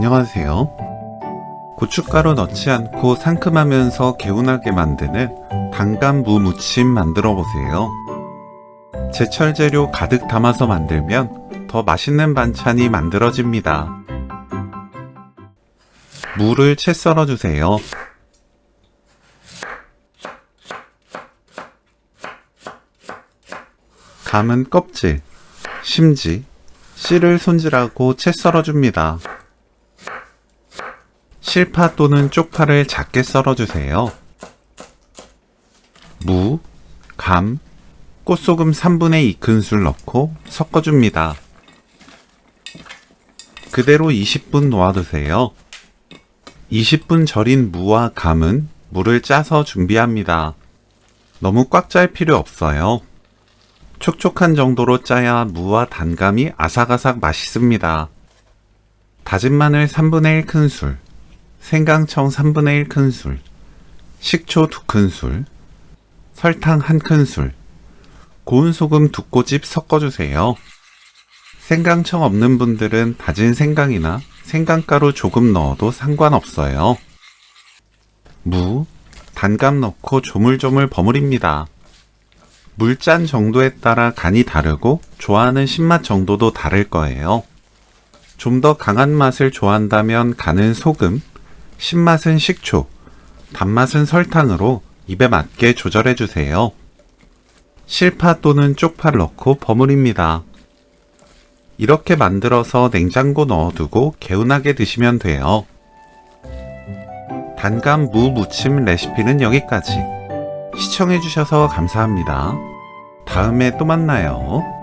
안녕하세요. 고춧가루 넣지 않고 상큼하면서 개운하게 만드는 단감무 무침 만들어 보세요. 제철 재료 가득 담아서 만들면 더 맛있는 반찬이 만들어집니다. 무를 채 썰어 주세요. 감은 껍질, 심지, 씨를 손질하고 채 썰어줍니다. 실파 또는 쪽파를 작게 썰어주세요. 무, 감, 꽃소금 3분의 2큰술 넣고 섞어줍니다. 그대로 20분 놓아두세요. 20분 절인 무와 감은 물을 짜서 준비합니다. 너무 꽉 짤 필요 없어요. 촉촉한 정도로 짜야 무와 단감이 아삭아삭 맛있습니다. 다진 마늘 3분의 1큰술, 생강청 3분의 1큰술, 식초 2큰술, 설탕 1큰술, 고운 소금 2꼬집 섞어주세요. 생강청 없는 분들은 다진 생강이나 생강가루 조금 넣어도 상관없어요. 무, 단감 넣고 조물조물 버무립니다. 물짠 정도에 따라 간이 다르고 좋아하는 신맛 정도도 다를 거예요. 좀 더 강한 맛을 좋아한다면 간은 소금, 신맛은 식초, 단맛은 설탕으로 입에 맞게 조절해주세요. 실파 또는 쪽파를 넣고 버무립니다. 이렇게 만들어서 냉장고 넣어두고 개운하게 드시면 돼요. 단감 무 무침 레시피는 여기까지. 시청해주셔서 감사합니다. 다음에 또 만나요.